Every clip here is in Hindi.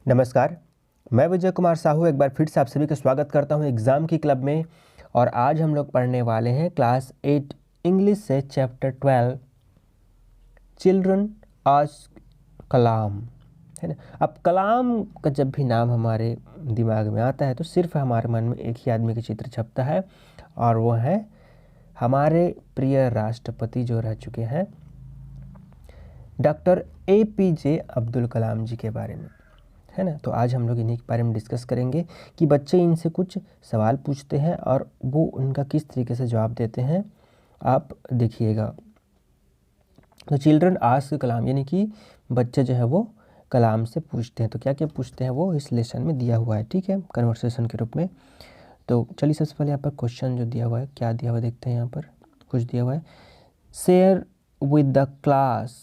नमस्कार, मैं विजय कुमार साहू एक बार फिर से आप सभी का स्वागत करता हूं एग्ज़ाम की क्लब में। और आज हम लोग पढ़ने वाले हैं क्लास 8 इंग्लिश से चैप्टर 12 चिल्ड्रन आस्क कलाम, है ना। अब कलाम का जब भी नाम हमारे दिमाग में आता है तो सिर्फ हमारे मन में एक ही आदमी का चित्र छपता है और वो है हमारे प्रिय राष्ट्रपति जो रह चुके हैं डॉक्टर APJ अब्दुल कलाम जी के बारे में, है ना। तो आज हम लोग इन्हीं के बारे में डिस्कस करेंगे कि बच्चे इनसे कुछ सवाल पूछते हैं और वो उनका किस तरीके से जवाब देते हैं, आप देखिएगा। तो चिल्ड्रन आस्क कलाम यानी कि बच्चे जो है वो कलाम से पूछते हैं। तो क्या क्या पूछते हैं वो इस लेसन में दिया हुआ है, ठीक है, कन्वर्सेशन के रूप में। तो चलिए सबसे पहले यहाँ पर क्वेश्चन जो दिया हुआ है, क्या दिया हुआ है देखते हैं। यहाँ पर कुछ दिया हुआ है, share with the class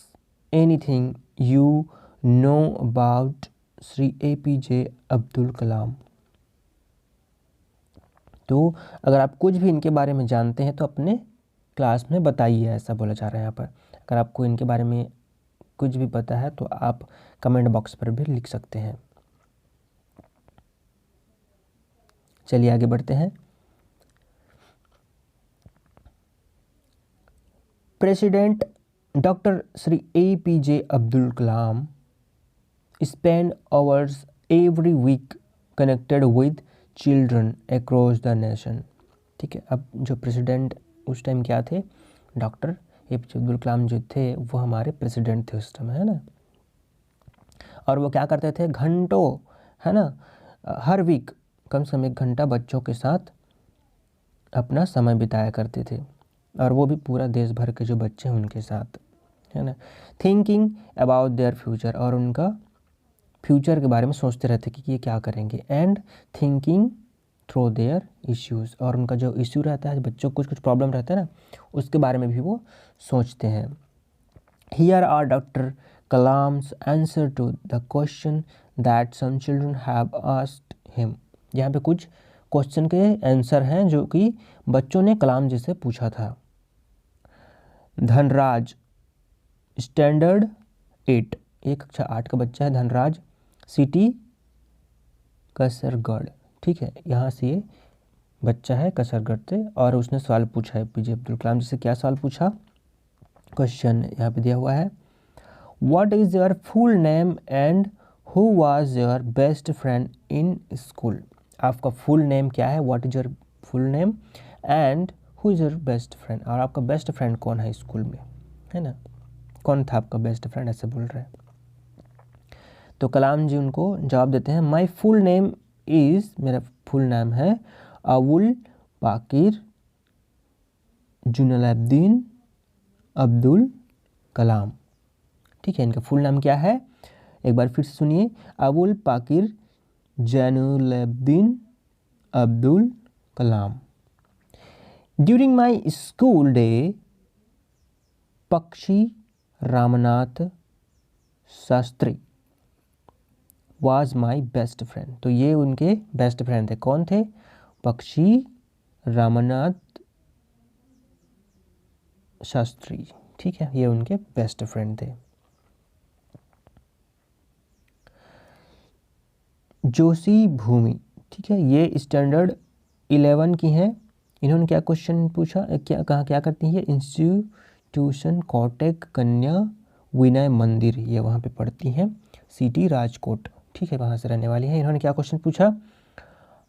anything you know about Shri APJ Abdul Kalam. तो अगर आप कुछ भी इनके बारे में जानते हैं तो अपने क्लास में बताइए, ऐसा बोला जा रहा है यहाँ पर। अगर आपको इनके बारे में कुछ भी पता है तो आप कमेंट बॉक्स पर भी लिख सकते हैं। चलिए आगे बढ़ते हैं। President doctor Shri APJ Abdul Kalam spend hours every week connected with children across the nation। ठीक है, अब जो प्रेसिडेंट उस टाइम क्या थे, डॉक्टर APJ अब्दुल कलाम जो थे वो हमारे प्रेसिडेंट थे उस टाइम, है ना। और वो क्या करते थे, घंटों, है ना, हर वीक कम से कम 1 घंटा बच्चों के साथ अपना समय बिताया करते थे, और वो भी पूरा देश भर के जो बच्चे हैं उनके साथ, है ना। थिंकिंग अबाउट देयर फ्यूचर, और उनका फ्यूचर के बारे में सोचते रहते कि ये क्या करेंगे। And thinking through their issues, और उनका जो इश्यू रहता है, बच्चों को कुछ प्रॉब्लम रहता है ना, उसके बारे में भी वो सोचते हैं। Here are doctor Kalam's answer to the question that some children have asked him. यहाँ पे कुछ क्वेश्चन के आंसर हैं जो कि बच्चों ने कलाम जी से पूछा था। धनराज स्टैंडर्ड 8, एक कक्षा 8 का बच्चा है धनराज, सिटी कसरगढ़, ठीक है, यहाँ से ये बच्चा है कसरगढ़ से, और उसने सवाल पूछा है APJ अब्दुल कलाम जी से। क्या सवाल पूछा, क्वेश्चन यहाँ पे दिया हुआ है, what is your full name and who was your best friend in school. आपका फुल नेम क्या है, what is your full name and who is your best friend, और आपका बेस्ट फ्रेंड कौन है स्कूल में, है ना, कौन था आपका बेस्ट फ्रेंड, ऐसे बोल रहे हैं। तो कलाम जी उनको जवाब देते हैं, माई फुल नेम इज़, मेरा फुल नाम है अबुल पाकिर जुनैनुद्दीन अब्दुल कलाम। ठीक है, इनका फुल नाम क्या है, एक बार फिर से सुनिए, Abul Pakir जैनुलैब्दीन Abdul Kalam. During my school day पक्षी Ramnath Shastri was my best friend. तो ये उनके बेस्ट फ्रेंड थे, कौन थे, पक्षी रामनाथ शास्त्री, ठीक है, ये उनके बेस्ट फ्रेंड थे। जोशी भूमि, ठीक है, ये स्टैंडर्ड 11 की हैं। इन्होंने क्या क्वेश्चन पूछा, क्या कहा, क्या करती है, इंस्टीट्यूशन कोटक कन्या विनय मंदिर, ये वहाँ पे पढ़ती हैं, सिटी राजकोट, ठीक है, वहाँ से रहने वाली है। इन्होंने क्या क्वेश्चन पूछा,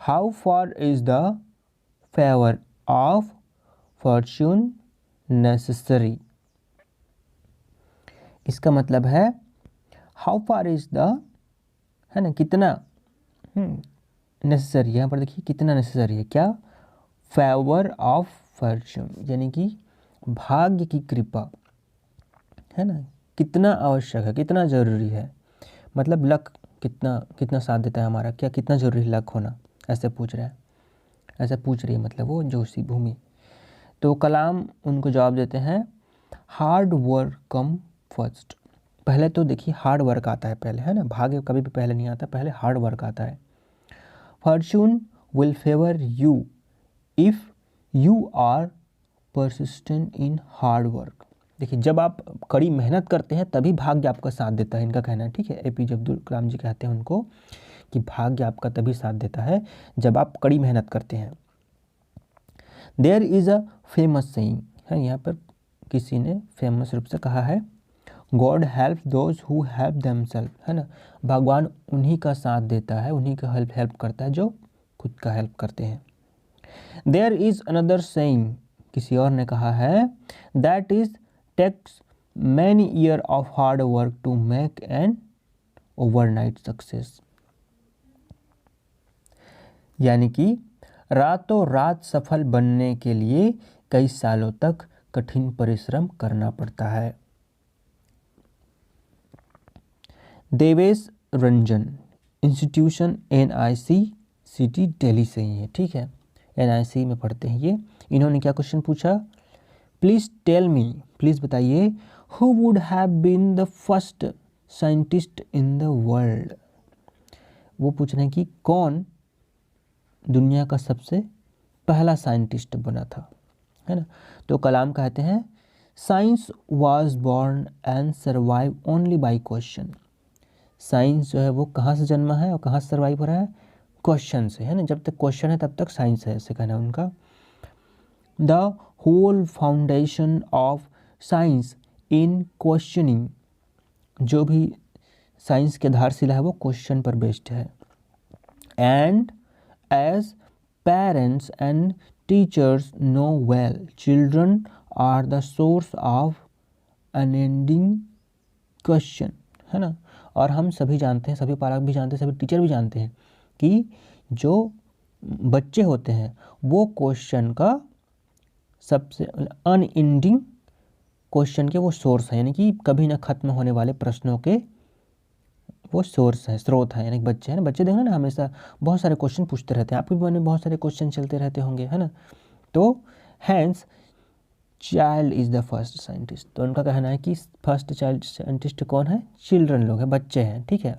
how far is the favour of Fortune necessary. इसका मतलब है हाउ फार इज़ द, है ना, कितना नेसेसरी, यहाँ पर देखिए कितना नेसेसरी है, क्या, फेवर ऑफ फॉर्च्यून यानी कि भाग्य की कृपा, है ना, कितना आवश्यक है, कितना ज़रूरी है, मतलब लक कितना कितना साथ देता है हमारा, क्या कितना ज़रूरी है लक होना, ऐसे पूछ रहे हैं, ऐसे पूछ रही है मतलब वो जोशी भूमि। तो कलाम उनको जवाब देते हैं, हार्ड वर्क कम फर्स्ट। पहले तो देखिए हार्ड वर्क आता है पहले, है ना, भाग्य कभी भी पहले नहीं आता, पहले हार्ड वर्क आता है। Fortune will favour you if you are persistent in hard work. देखिए जब आप कड़ी मेहनत करते हैं तभी भाग्य आपका साथ देता है, इनका कहना है। ठीक है, एपीजे अब्दुल कलाम जी कहते हैं उनको कि भाग्य आपका तभी साथ देता है जब आप कड़ी मेहनत करते हैं। There is a famous saying है, यहाँ पर किसी ने फेमस रूप से कहा है, God help those who help themselves, है ना, भगवान उन्हीं का साथ देता है, उन्हीं का हेल्प करता है जो खुद का हेल्प करते हैं। देयर इज़ अनदर सेइंग, किसी और ने कहा है, that is takes many year of hard work to make an overnight success, यानी कि रातों रात सफल बनने के लिए कई सालों तक कठिन परिश्रम करना पड़ता है। Devesh Ranjan, institution NIC city Delhi से ही है। ठीक है, NIC में पढ़ते हैं ये। इन्होंने क्या क्वेश्चन पूछा, प्लीज़ टेल मी, प्लीज़ बताइए, who would have been the first scientist in the world. वो पूछ रहे हैं कि कौन दुनिया का सबसे पहला साइंटिस्ट बना था, है ना। तो कलाम कहते हैं, science was born and survive only by question. Science जो है वो कहाँ से जन्मा है और कहाँ से सर्वाइव हो रहा है, क्वेश्चन से, है ना। जब तक क्वेश्चन है तब तक साइंस है, ऐसे कहना है उनका। The whole foundation of science in questioning, जो भी साइंस की आधारशिला है वो क्वेश्चन पर बेस्ड है। And as parents and teachers know well, children are the source of unending question, है ना। और हम सभी जानते हैं, सभी पालक भी जानते हैं, सभी टीचर भी जानते हैं कि जो बच्चे होते हैं वो क्वेश्चन का सबसे अनएंडिंग क्वेश्चन के वो सोर्स हैं, यानी कि कभी ना खत्म होने वाले प्रश्नों के वो सोर्स है, स्रोत है। यानी बच्चे हैं ना, बच्चे देखना ना हमेशा बहुत सारे क्वेश्चन पूछते रहते हैं, आपके भी मन में बहुत सारे क्वेश्चन चलते रहते होंगे, है ना। तो hence child is the first scientist, तो उनका कहना है कि फर्स्ट चाइल्ड साइंटिस्ट कौन है, चिल्ड्रन लोग हैं, बच्चे हैं। ठीक है,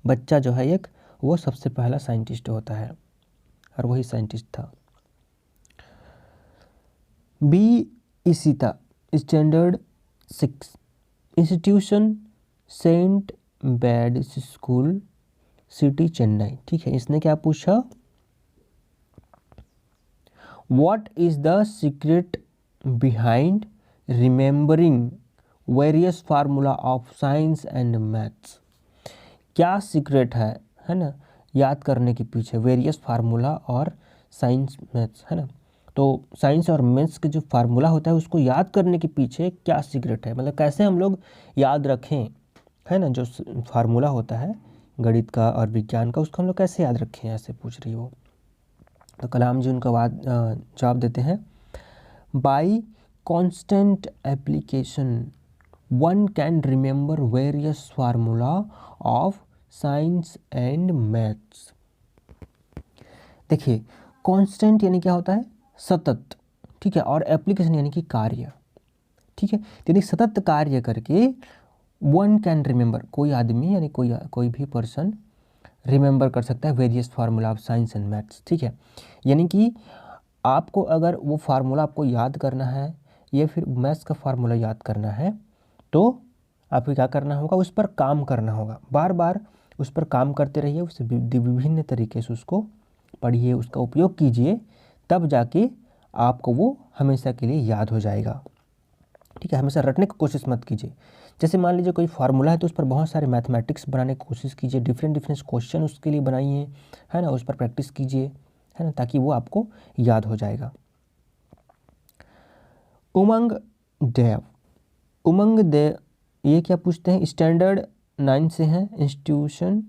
बच्चा जो है एक, वो सबसे पहला साइंटिस्ट होता है और वही साइंटिस्ट था। B Isita, standard 6, institution saint Bede's school, city Chennai. ठीक है, इसने क्या पूछा, what is the secret behind remembering various formula of science and maths. क्या सीक्रेट है ना, याद करने के पीछे वेरियस फार्मूला और साइंस मैथ्स, है ना। तो साइंस और मैथ्स के जो फार्मूला होता है उसको याद करने के पीछे क्या सीक्रेट है, मतलब कैसे हम लोग याद रखें, है ना। जो फार्मूला होता है गणित का और विज्ञान का, उसको हम लोग कैसे याद रखें, ऐसे पूछ रही हो। तो कलाम जी उनका जवाब देते हैं, by constant application one can remember various formula of science and maths. देखिए कांस्टेंट यानी क्या होता है, सतत। ठीक है, और एप्लीकेशन यानी कि कार्य। ठीक है, यानी सतत कार्य करके वन कैन रिमेंबर, कोई आदमी यानी कोई भी पर्सन रिमेंबर कर सकता है various formula of science and maths. ठीक है, यानी कि आपको अगर वो फार्मूला आपको याद करना है या फिर मैथ्स का फार्मूला याद करना है तो आपको क्या करना होगा, उस पर काम करना होगा, बार बार उस पर काम करते रहिए, उससे विभिन्न तरीके से उसको पढ़िए, उसका उपयोग कीजिए, तब जाके आपको वो हमेशा के लिए याद हो जाएगा। ठीक है, हमेशा रटने की कोशिश मत कीजिए। जैसे मान लीजिए कोई फार्मूला है तो उस पर बहुत सारे मैथमेटिक्स बनाने की कोशिश कीजिए, डिफरेंट क्वेश्चन उसके लिए बनाइए, है ना, उस पर प्रैक्टिस कीजिए, है ना, ताकि वो आपको याद हो जाएगा। उमंग देव ये क्या पूछते हैं, स्टैंडर्ड 9 से हैं, institution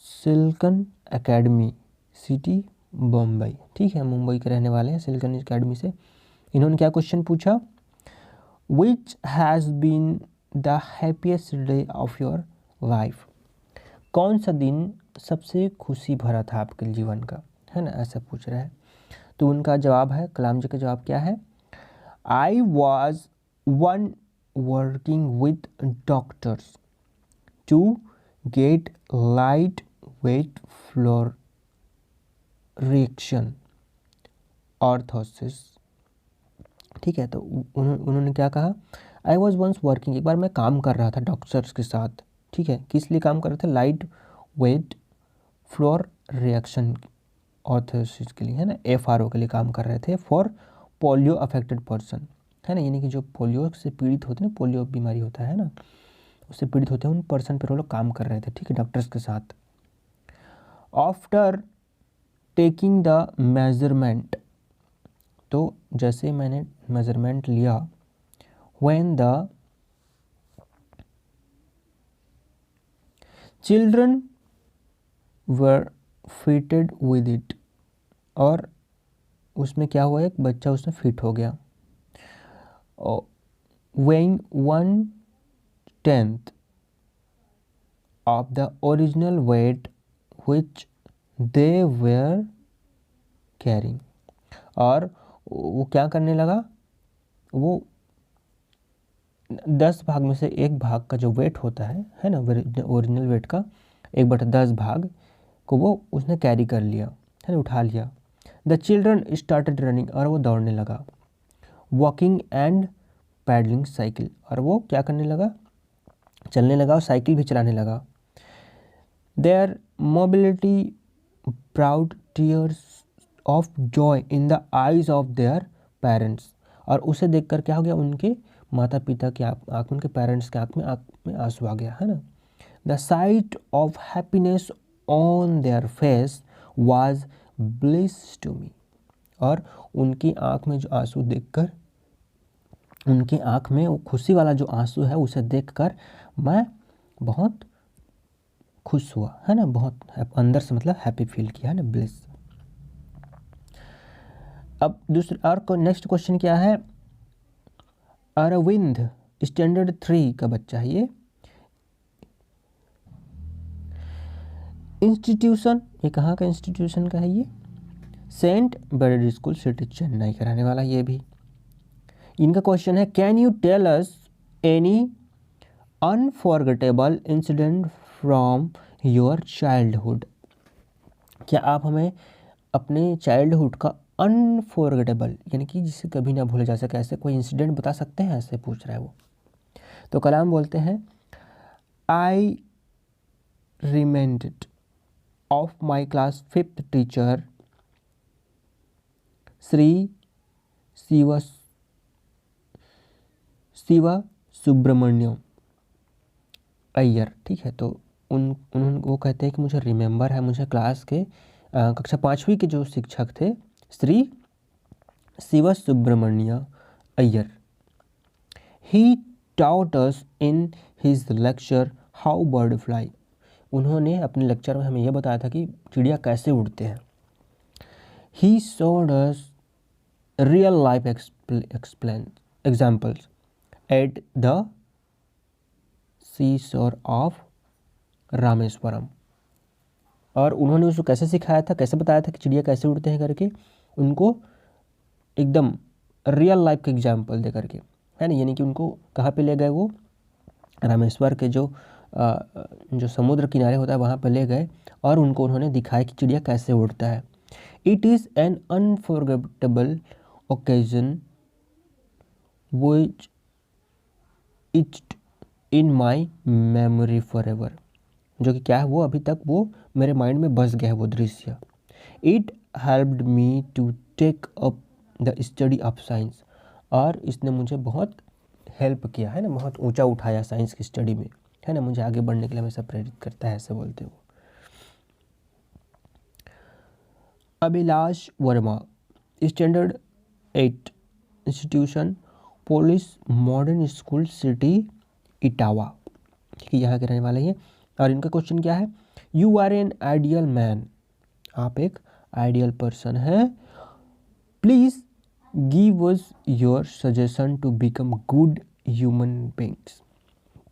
silicon academy, city Bombay. ठीक है, मुंबई के रहने वाले हैं, सिलिकॉन एकेडमी से। इन्होंने क्या क्वेश्चन पूछा, which has been the happiest day of your life. कौन सा दिन सबसे खुशी भरा था आपके जीवन का, है ना, ऐसा पूछ रहा है। तो उनका जवाब है, कलाम जी का जवाब क्या है, I was one working with doctors to get light weight floor reaction orthosis. ठीक है, तो उन्होंने क्या कहा, आई वॉज वंस वर्किंग, एक बार मैं काम कर रहा था डॉक्टर्स के साथ, ठीक है, किस लिए काम कर रहे थे, light weight floor reaction orthosis के लिए, है ना, FRO के लिए काम कर रहे थे, फॉर पोलियो अफेक्टेड पर्सन, है ना, यानी कि जो पोलियो से पीड़ित होते हैं ना, पोलियो बीमारी होता है ना, उससे पीड़ित होते हैं, उन पर्सन पर वो लोग काम कर रहे थे, ठीक है, डॉक्टर्स के साथ। आफ्टर टेकिंग द मेजरमेंट, तो जैसे मैंने मेजरमेंट लिया, when the children were fitted with it, और उसमें क्या हुआ, एक बच्चा उसमें फिट हो गया। weighing 1/10 of the original weight which they were carrying, और वो क्या करने लगा, वो 10 भाग में से 1 भाग का जो वेट होता है ना, ओरिजिनल वेट का 1/10 भाग को वो उसने कैरी कर लिया, है ना, उठा लिया। द चिल्ड्रन स्टार्टेड रनिंग, और वो दौड़ने लगा। वॉकिंग एंड पैडलिंग साइकिल, और वो क्या करने लगा, चलने लगा और साइकिल भी चलाने लगा। Their mobility proud tears of joy in the eyes of their parents, और उसे देखकर क्या हो गया, उनके माता पिता की आँख में, उनके पेरेंट्स के आँख में आंसू आ गया, है ना। The sight of happiness on their face was bliss to me, और उनकी आँख में जो आंसू देखकर, उनकी आँख में वो खुशी वाला जो आंसू है उसे देखकर मैं बहुत खुश हुआ, है ना, बहुत अंदर से मतलब हैप्पी फील किया, है ना, ब्लिस। अब दूसरा और नेक्स्ट क्वेश्चन क्या है, अरविंद स्टैंडर्ड 3 का बच्चा है ये। इंस्टीट्यूशन, ये कहाँ का इंस्टीट्यूशन का है, ये Saint Benedict school city Chennai का रहने वाला ये भी। इनका क्वेश्चन है, can you tell us any unforgettable incident from your childhood, क्या आप हमें अपने चाइल्डहुड का अनफॉरगेटेबल यानी कि जिसे कभी ना भूला जा सके ऐसे कोई इंसिडेंट बता सकते हैं, ऐसे पूछ रहा है वो। तो कलाम बोलते हैं, I reminded of my class 5th teacher Shri Shiva Subramaniam Iyer, ठीक है, तो उन्होंने वो कहते हैं कि मुझे रिमेंबर है, मुझे क्लास के कक्षा 5वीं के जो शिक्षक थे श्री शिवा सुब्रमण्य अय्यर, ही taught us in his lecture how bird fly, उन्होंने अपने लेक्चर में हमें यह बताया था कि चिड़िया कैसे उड़ते हैं। he showed us real life examples at the seashore of Rameswaram, और उन्होंने उसको कैसे सिखाया था, कैसे बताया था कि चिड़िया कैसे उड़ते हैं करके, उनको एकदम रियल लाइफ के एग्जाम्पल दे करके, है ना, यानी कि उनको कहाँ पे ले गए, वो रामेश्वर के जो समुद्र किनारे होता है वहाँ पे ले गए और उनको उन्होंने दिखाया कि चिड़िया कैसे उड़ता है। It is an unforgettable occasion which etched in my memory forever, जो कि क्या है, वो अभी तक वो मेरे माइंड में बस गया है वो दृश्य। It helped me to take up the study of science, और इसने मुझे बहुत हेल्प किया, है ना, बहुत ऊंचा उठाया साइंस की स्टडी में, है ना, मुझे आगे बढ़ने के लिए हमेशा प्रेरित करता है, ऐसे बोलते हो। Abhilash Verma standard 8 institution police modern school city Etawah, ठीक है, यहाँ के रहने वाले हैं। और इनका क्वेश्चन क्या है, you are an ideal man, आप एक आइडियल पर्सन है, please give us your suggestion to become good human beings,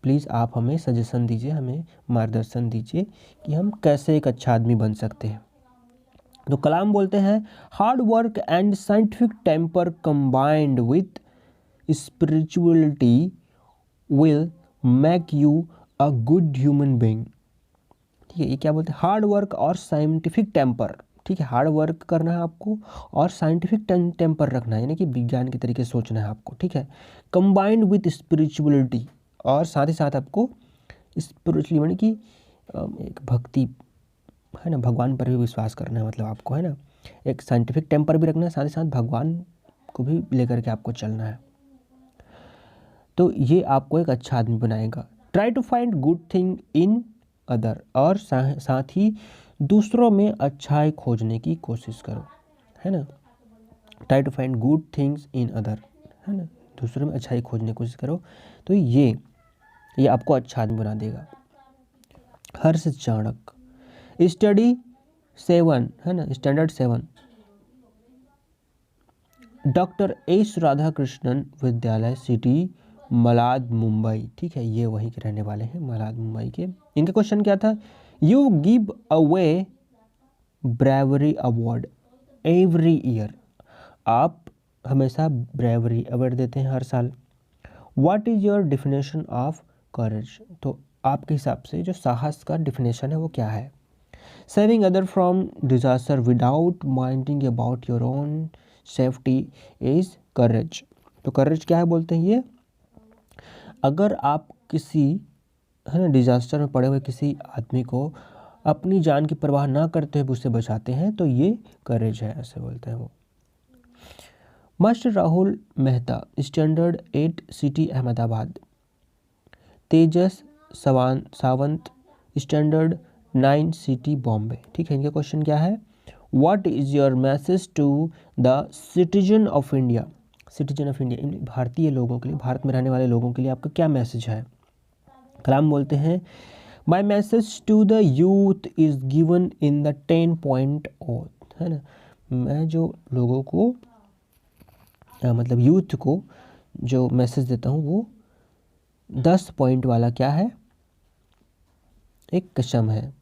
please आप हमें सजेशन दीजिए, हमें मार्गदर्शन दीजिए कि हम कैसे एक अच्छा आदमी बन सकते हैं। तो कलाम बोलते हैं, hard work and scientific temper combined with spirituality will make you a good human being, ठीक है, ये क्या बोलते हैं, हार्ड वर्क और साइंटिफिक टेम्पर ठीक है, हार्ड वर्क करना है आपको और साइंटिफिक टेम्पर रखना है, यानी कि विज्ञान के तरीके से सोचना है आपको, ठीक है। कंबाइंड विथ स्पिरिचुअलिटी, और साथ ही साथ आपको स्पिरिचुअली यानी कि एक भक्ति है ना, भगवान पर भी विश्वास करना है मतलब आपको, है ना। एक साइंटिफिक टेम्पर भी रखना है, साथ ही साथ भगवान को भी लेकर के आपको चलना है। तो ये आपको एक अच्छा आदमी बनाएगा। Try to find good thing in other, और साथ ही दूसरों में अच्छाई खोजने की कोशिश करो, है ना। Try to find good things in other, है ना, दूसरों में अच्छाई खोजने की कोशिश करो। तो ये आपको अच्छा आदमी बना देगा। हर्ष चाणक, स्टडी 7, है ना, स्टैंडर्ड 7, डॉक्टर एस राधाकृष्णन विद्यालय, सिटी मलाड मुंबई, ठीक है, ये वहीं के रहने वाले हैं, मलाड मुंबई के। इनका क्वेश्चन क्या था, you give away bravery award every year, आप हमेशा ब्रेवरी अवार्ड देते हैं हर साल। What is your definition of courage, तो आपके हिसाब से जो साहस का डिफिनेशन है वो क्या है। Saving other from disaster without minding about your own safety is करेज, तो करेज क्या है बोलते हैं ये, अगर आप किसी, है ना, डिजास्टर में पड़े हुए किसी आदमी को अपनी जान की परवाह ना करते हुए उससे बचाते हैं, तो ये करेज है, ऐसे बोलते हैं वो। Master Rahul Mehta, standard 8, city Ahmedabad, Tejas Sawant, standard 9, city Bombay, ठीक है। इनका क्वेश्चन क्या है, what is your message to the citizen of India, citizen of India, भारतीय लोगों के लिए, भारत में रहने वाले लोगों के लिए आपका क्या मैसेज है। कलाम बोलते हैं, my message to the youth is given in the 10 point oath, है ना, मैं जो लोगों को मतलब यूथ को जो मैसेज देता हूँ वो 10 पॉइंट वाला क्या है, एक कसम है।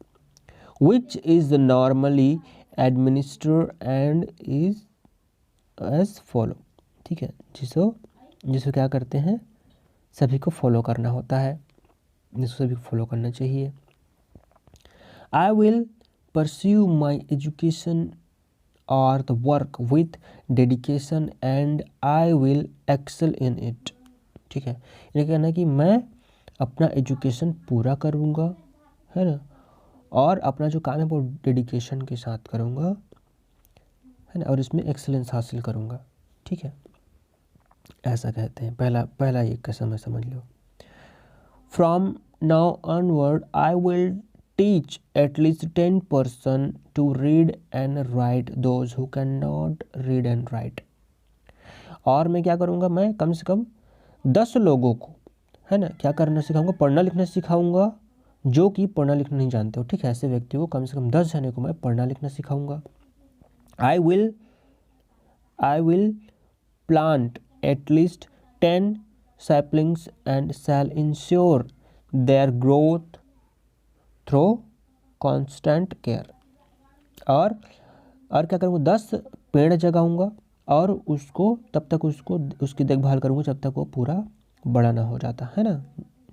Which is normally administer and is as follow, ठीक है, जिसको क्या करते हैं, सभी को फॉलो करना होता है, जिसको सभी को फॉलो करना चाहिए। I will pursue my education और the work with dedication and I will excel in it, ठीक है। ये कहना है कि मैं अपना एजुकेशन पूरा करूँगा, है ना, और अपना जो काम है वो डेडिकेशन के साथ करूँगा, है ना, और इसमें एक्सेलेंस हासिल करूँगा, ठीक है, ऐसा कहते हैं। पहला ये कसम है, समझ लो। From now onward I will teach at least 10 person to read and write those who cannot read and write, और मैं क्या करूँगा, मैं कम से कम 10 लोगों को, है ना, क्या करना सिखाऊंगा, पढ़ना लिखना सिखाऊंगा, जो कि पढ़ना लिखना नहीं जानते हो, ठीक है, ऐसे व्यक्ति को कम से कम 10 जने को मैं पढ़ना लिखना सिखाऊंगा। I will plant at least 10 saplings and shall ensure their growth through constant care, और क्या करूँगा, 10 पेड़ जगाऊंगा और उसको तब तक उसकी देखभाल करूँगा जब तक वो पूरा बड़ा ना हो जाता, है ना,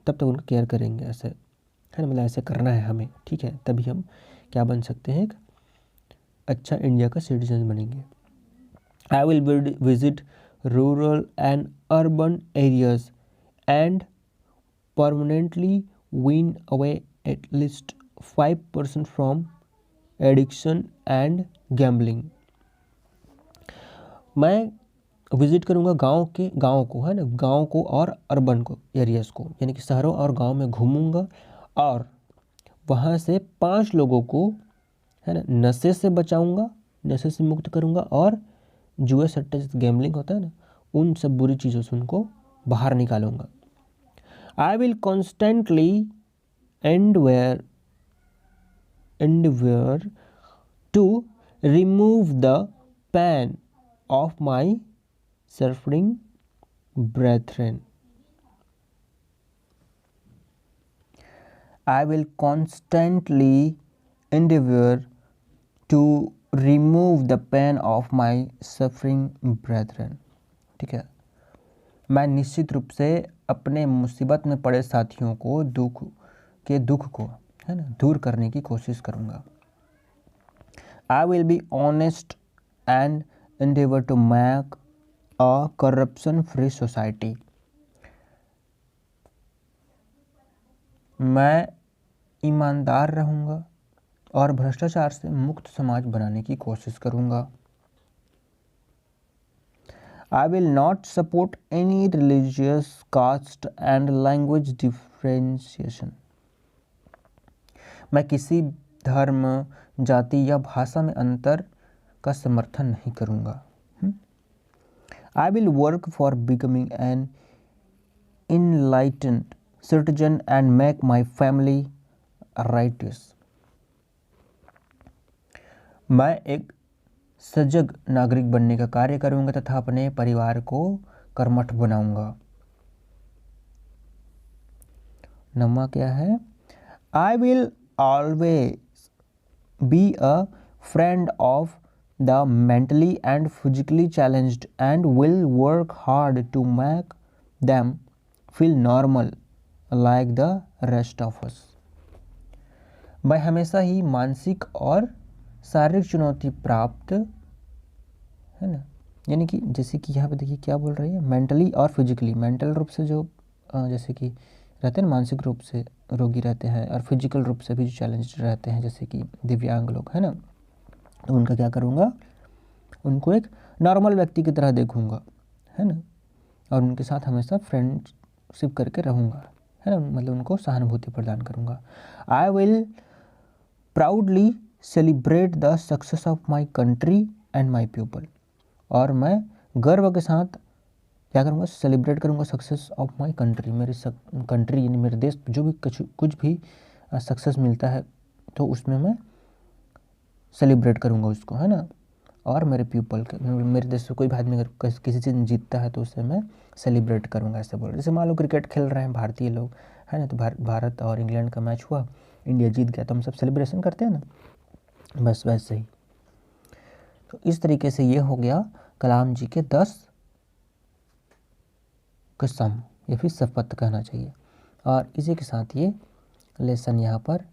तब तक उनका केयर करेंगे, ऐसे, है ना, मतलब ऐसे करना है हमें, ठीक है, तभी हम क्या बन सकते हैं, एक अच्छा इंडिया का सिटीजन बनेंगे। I will visit rural and urban areas and permanently win away at least 5% from addiction and gambling, मैं विजिट करूँगा गाँव को, है ना, गाँव को और अर्बन को एरियाज़ को, यानी कि शहरों और गाँव में घूमूंगा और वहाँ से 5 लोगों को, है ना, नशे से बचाऊंगा, नशे से मुक्त करूँगा, और जुए सट्टे गैम्बलिंग होता है ना, उन सब बुरी चीज़ों से उनको बाहर निकालूंगा। I will constantly endeavor to remove the pain of my suffering brethren. I will constantly endeavor to remove the pain of my suffering brethren, ठीक है, मैं निश्चित रूप से अपने मुसीबत में पड़े साथियों को दुख को, है ना, दूर करने की कोशिश करूँगा। I will be honest and endeavor to make a corruption free society. मैं ईमानदार रहूँगा और भ्रष्टाचार से मुक्त समाज बनाने की कोशिश करूँगा. I will not support any religious, caste and language differentiation. मैं किसी धर्म, जाति या भाषा में अंतर का समर्थन नहीं करूँगा. I will work for becoming an enlightened citizen and make my family righteous. मैं एक सजग नागरिक बनने का कार्य करूंगा तथा अपने परिवार को कर्मठ बनाऊंगा. नौवां क्या है? I will always be a friend of the mentally and physically challenged and will work hard to make them feel normal like the rest of us. मैं हमेशा ही मानसिक और शारीरिक चुनौती प्राप्त, है ना, यानी कि जैसे कि यहाँ पे देखिए क्या बोल रही है, मेंटली और फिजिकली. मेंटल रूप से जो जैसे कि रहते हैं ना, मानसिक रूप से रोगी रहते हैं, और फिजिकल रूप से भी जो चैलेंज रहते हैं जैसे कि दिव्यांग लोग, है ना, तो उनका क्या करूँगा, उनको एक नॉर्मल व्यक्ति की तरह देखूँगा, है ना, और उनके साथ हमेशा फ्रेंडशिप करके रहूँगा, है ना, मतलब उनको सहानुभूति प्रदान करूँगा. I will proudly celebrate the success of my country and my people. और मैं गर्व के साथ क्या करूँगा, सेलिब्रेट करूँगा सक्सेस ऑफ माई कंट्री. मेरी कंट्री यानी मेरे देश जो भी कुछ भी सक्सेस मिलता है तो उसमें मैं सेलिब्रेट करूँगा उसको, है ना. और मेरे पीपल के, मेरे देश से कोई भी आदमी अगर किसी चीज़ जीतता है तो उससे मैं सेलिब्रेट करूँगा, ऐसे बोल. जैसे मान लो क्रिकेट खेल रहे हैं भारतीय लोग, है ना, तो भारत और इंग्लैंड का मैच हुआ, इंडिया जीत गया, तो हम सब सेलिब्रेशन करते हैं ना, बस वैसे ही. तो इस तरीके से ये हो गया कलाम जी के 10 कसम या फिर शपथ कहना चाहिए. और इसी के साथ ये लेसन यहाँ पर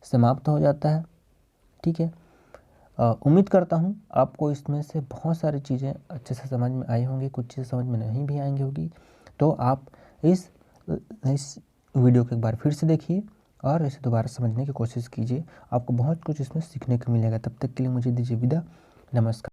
समाप्त हो जाता है. ठीक है, उम्मीद करता हूँ आपको इसमें से बहुत सारी चीज़ें अच्छे से समझ में आई होंगी, कुछ चीज़ें समझ में नहीं भी आएंगी होगी. तो आप इस वीडियो को एक बार फिर से देखिए और इसे दोबारा समझने की कोशिश कीजिए. आपको बहुत कुछ इसमें सीखने को मिलेगा. तब तक के लिए मुझे दीजिए विदा. नमस्कार.